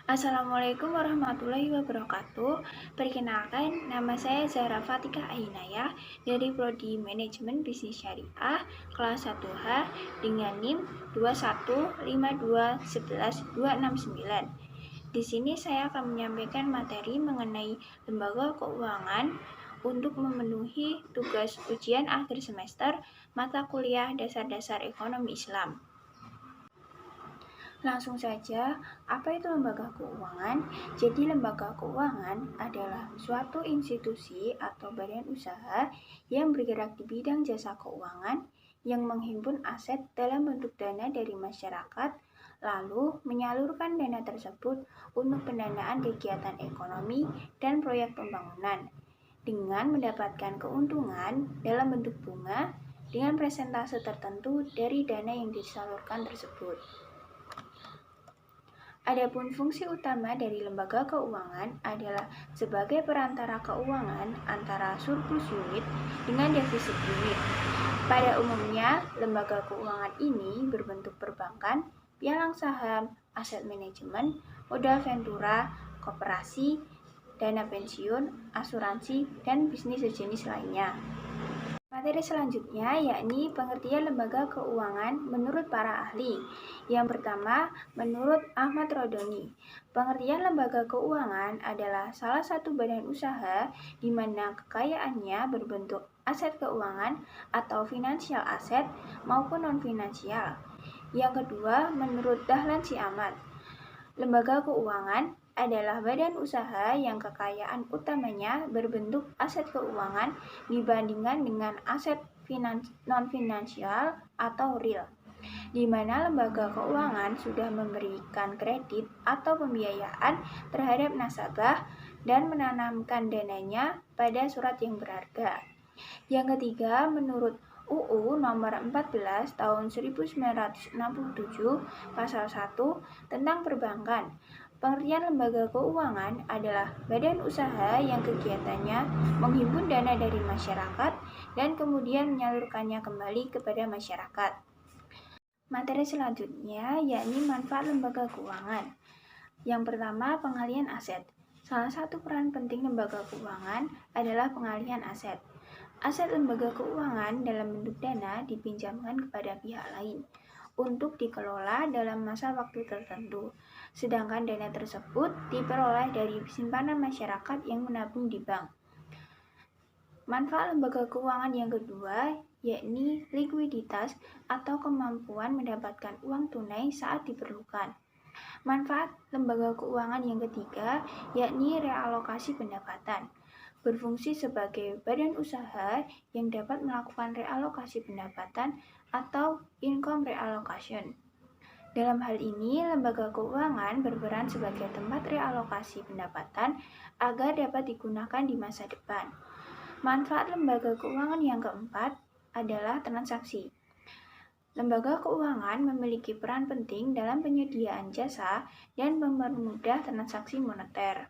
Assalamualaikum warahmatullahi wabarakatuh. Perkenalkan, nama saya Zahra Fatika Ainaya dari Prodi Manajemen Bisnis Syariah kelas 1H dengan NIM 215211269. Di sini saya akan menyampaikan materi mengenai lembaga keuangan untuk memenuhi tugas ujian akhir semester mata kuliah Dasar-Dasar Ekonomi Islam. Langsung saja, apa itu lembaga keuangan? Jadi lembaga keuangan adalah suatu institusi atau badan usaha yang bergerak di bidang jasa keuangan yang menghimpun aset dalam bentuk dana dari masyarakat, lalu menyalurkan dana tersebut untuk pendanaan kegiatan ekonomi dan proyek pembangunan dengan mendapatkan keuntungan dalam bentuk bunga dengan persentase tertentu dari dana yang disalurkan tersebut. Adapun fungsi utama dari lembaga keuangan adalah sebagai perantara keuangan antara surplus unit dengan defisit unit. Pada umumnya, lembaga keuangan ini berbentuk perbankan, pialang saham, aset manajemen, modal ventura, koperasi, dana pensiun, asuransi, dan bisnis sejenis lainnya. Materi selanjutnya yakni pengertian lembaga keuangan menurut para ahli. Yang pertama, menurut Ahmad Rodoni, pengertian lembaga keuangan adalah salah satu badan usaha di mana kekayaannya berbentuk aset keuangan atau finansial aset maupun non-finansial. Yang kedua, menurut Dahlan Siamat, lembaga keuangan adalah badan usaha yang kekayaan utamanya berbentuk aset keuangan dibandingkan dengan aset non-finansial atau real, di mana lembaga keuangan sudah memberikan kredit atau pembiayaan terhadap nasabah dan menanamkan dananya pada surat yang berharga. Yang ketiga, menurut UU nomor 14 tahun 1967 pasal 1 tentang perbankan, pengertian lembaga keuangan adalah badan usaha yang kegiatannya menghimpun dana dari masyarakat dan kemudian menyalurkannya kembali kepada masyarakat. Materi selanjutnya yakni manfaat lembaga keuangan. Yang pertama, pengalihan aset. Salah satu peran penting lembaga keuangan adalah pengalihan aset. Aset lembaga keuangan dalam bentuk dana dipinjamkan kepada pihak lain untuk dikelola dalam masa waktu tertentu, sedangkan dana tersebut diperoleh dari simpanan masyarakat yang menabung di bank. Manfaat lembaga keuangan yang kedua yakni likuiditas atau kemampuan mendapatkan uang tunai saat diperlukan. Manfaat lembaga keuangan yang ketiga yakni realokasi pendapatan. Berfungsi sebagai badan usaha yang dapat melakukan realokasi pendapatan atau income reallocation. Dalam hal ini, lembaga keuangan berperan sebagai tempat realokasi pendapatan agar dapat digunakan di masa depan. Manfaat lembaga keuangan yang keempat adalah transaksi. Lembaga keuangan memiliki peran penting dalam penyediaan jasa dan mempermudah transaksi moneter.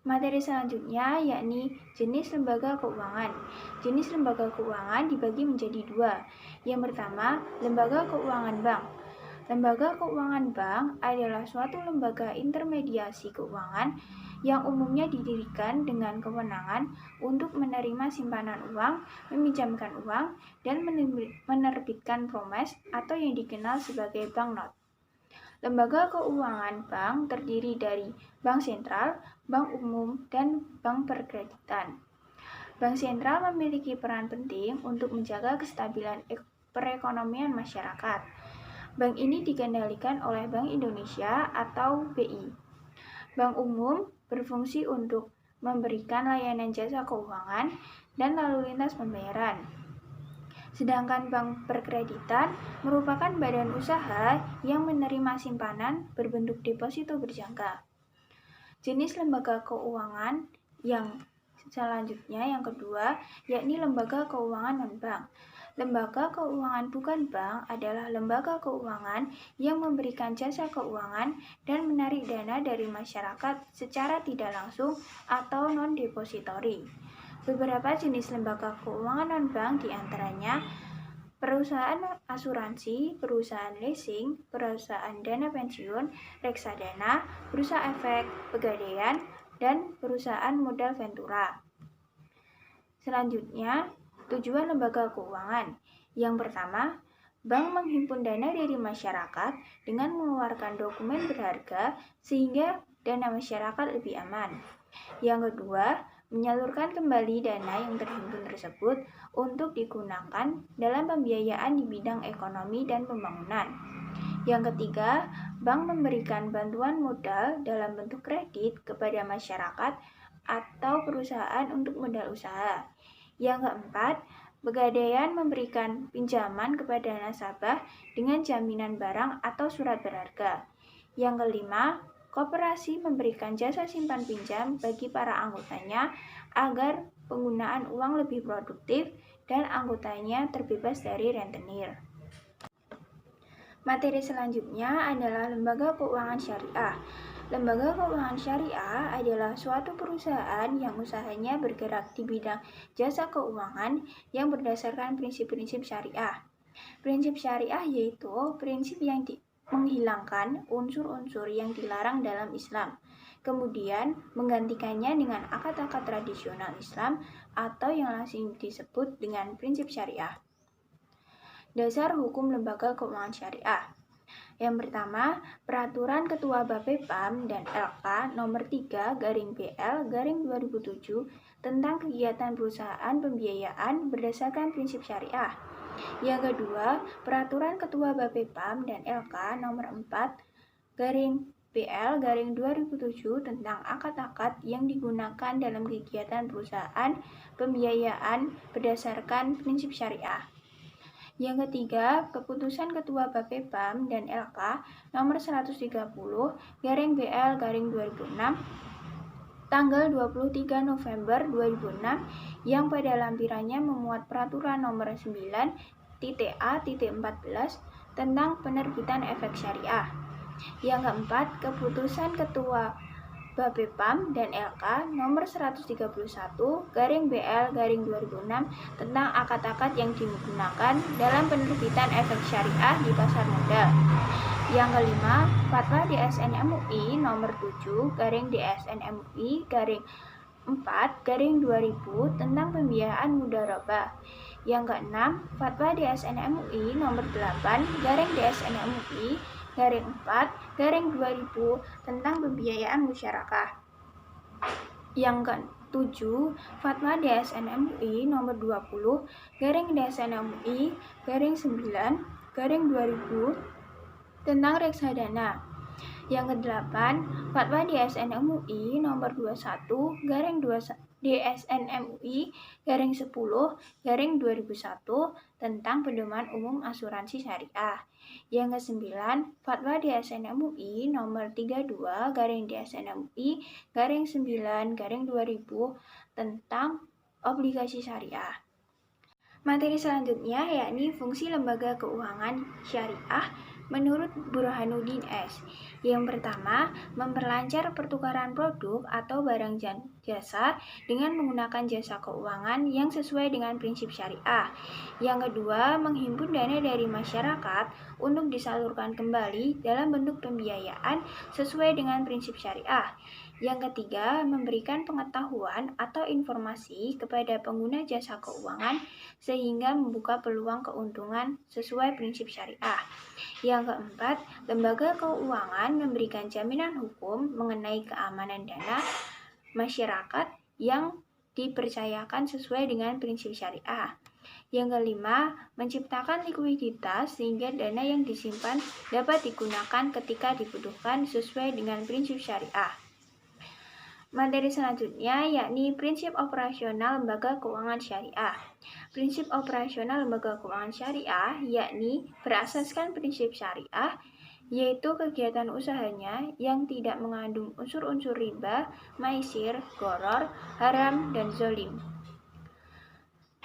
Materi selanjutnya yakni jenis lembaga keuangan. Jenis lembaga keuangan dibagi menjadi dua. Yang pertama, lembaga keuangan bank. Lembaga keuangan bank adalah suatu lembaga intermediasi keuangan yang umumnya didirikan dengan kewenangan untuk menerima simpanan uang, meminjamkan uang, dan menerbitkan promes atau yang dikenal sebagai banknot. Lembaga keuangan bank terdiri dari bank sentral, bank umum, dan bank perkreditan. Bank sentral memiliki peran penting untuk menjaga kestabilan perekonomian masyarakat. Bank ini dikendalikan oleh Bank Indonesia atau BI. Bank umum berfungsi untuk memberikan layanan jasa keuangan dan lalu lintas pembayaran. Sedangkan bank perkreditan merupakan badan usaha yang menerima simpanan berbentuk deposito berjangka. Jenis lembaga keuangan yang selanjutnya yang kedua yakni lembaga keuangan non-bank. Lembaga keuangan bukan bank adalah lembaga keuangan yang memberikan jasa keuangan dan menarik dana dari masyarakat secara tidak langsung atau non-depository. Beberapa jenis lembaga keuangan non-bank diantaranya perusahaan asuransi, perusahaan leasing, perusahaan dana pensiun, reksadana, bursa efek, pegadaian, dan perusahaan modal ventura. Selanjutnya, tujuan lembaga keuangan. Yang pertama, bank menghimpun dana dari masyarakat dengan mengeluarkan dokumen berharga sehingga dana masyarakat lebih aman. Yang kedua, menyalurkan kembali dana yang terhimpun tersebut untuk digunakan dalam pembiayaan di bidang ekonomi dan pembangunan. Yang ketiga, bank memberikan bantuan modal dalam bentuk kredit kepada masyarakat atau perusahaan untuk modal usaha. Yang keempat, Pegadaian memberikan pinjaman kepada nasabah dengan jaminan barang atau surat berharga. Yang kelima, koperasi memberikan jasa simpan pinjam bagi para anggotanya agar penggunaan uang lebih produktif dan anggotanya terbebas dari rentenir. Materi selanjutnya adalah lembaga keuangan syariah. Lembaga keuangan syariah adalah suatu perusahaan yang usahanya bergerak di bidang jasa keuangan yang berdasarkan prinsip-prinsip syariah. Prinsip syariah yaitu prinsip yang menghilangkan unsur-unsur yang dilarang dalam Islam, kemudian menggantikannya dengan akad-akad tradisional Islam atau yang langsung disebut dengan prinsip syariah. Dasar hukum lembaga keuangan syariah. Yang pertama, Peraturan Ketua Bapepam dan LK Nomor 3/BL/2007 tentang kegiatan perusahaan pembiayaan berdasarkan prinsip syariah. Yang kedua, Peraturan Ketua Bapepam dan LK Nomor 4/BL/2007 tentang akad-akad yang digunakan dalam kegiatan perusahaan pembiayaan berdasarkan prinsip syariah. Yang ketiga, Keputusan Ketua Bapepam dan LK Nomor 130/BL/2006 tanggal 23 November 2006 yang pada lampirannya memuat Peraturan Nomor 9-A-14 tentang penerbitan efek syariah. Yang keempat, Keputusan Ketua Bapepam dan LK Nomor 131/BL/2006 tentang akad-akad yang digunakan dalam penerbitan efek syariah di pasar modal. Yang kelima, Fatwa DSN MUI Nomor 7/DSN MUI/4/2000 tentang pembiayaan mudharabah. Yang keenam, Fatwa DSN MUI Nomor 8/DSN MUI/4/2000 tentang pembiayaan musyarakah. Yang ketujuh, Fatwa DSN MUI Nomor 20/DSN MUI/9/2000 tentang reksadana. Yang kedelapan, Fatwa DSN MUI Nomor 21/DSN MUI/10/2001 tentang pedoman umum asuransi syariah. Yang kesembilan, Fatwa DSN MUI Nomor 32/DSN MUI/9/2000 tentang obligasi syariah. Materi selanjutnya yakni fungsi lembaga keuangan syariah menurut Burhanuddin S. Yang pertama, memperlancar pertukaran produk atau barang jasa dengan menggunakan jasa keuangan yang sesuai dengan prinsip syariah. Yang kedua, menghimpun dana dari masyarakat untuk disalurkan kembali dalam bentuk pembiayaan sesuai dengan prinsip syariah. Yang ketiga, memberikan pengetahuan atau informasi kepada pengguna jasa keuangan sehingga membuka peluang keuntungan sesuai prinsip syariah. Yang keempat, lembaga keuangan memberikan jaminan hukum mengenai keamanan dana masyarakat yang dipercayakan sesuai dengan prinsip syariah. Yang kelima, menciptakan likuiditas sehingga dana yang disimpan dapat digunakan ketika dibutuhkan sesuai dengan prinsip syariah. Materi selanjutnya yakni prinsip operasional lembaga keuangan syariah. Prinsip operasional lembaga keuangan syariah yakni berasaskan prinsip syariah, yaitu kegiatan usahanya yang tidak mengandung unsur-unsur riba, maisir, gharar, haram, dan zolim.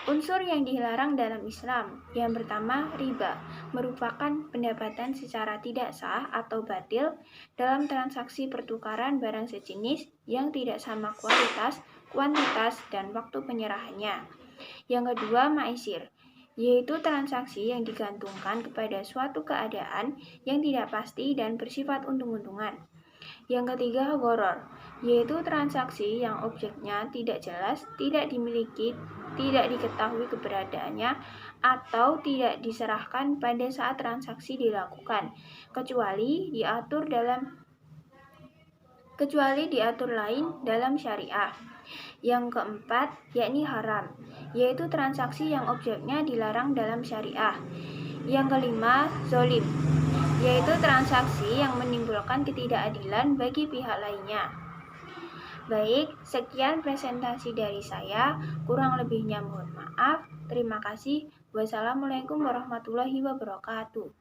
Unsur yang dilarang dalam Islam. Yang pertama, riba, merupakan pendapatan secara tidak sah atau batil dalam transaksi pertukaran barang sejenis yang tidak sama kualitas, kuantitas, dan waktu penyerahannya. Yang kedua, maisir, yaitu transaksi yang digantungkan kepada suatu keadaan yang tidak pasti dan bersifat untung-untungan. Yang ketiga, gharar, yaitu transaksi yang objeknya tidak jelas, tidak dimiliki, tidak diketahui keberadaannya, atau tidak diserahkan pada saat transaksi dilakukan, kecuali diatur lain dalam syariah. Yang keempat, yakni haram, yaitu transaksi yang objeknya dilarang dalam syariah. Yang kelima, zolim, yaitu transaksi yang menimbulkan ketidakadilan bagi pihak lainnya. Baik, sekian presentasi dari saya. Kurang lebihnya mohon maaf. Terima kasih. Wassalamualaikum warahmatullahi wabarakatuh.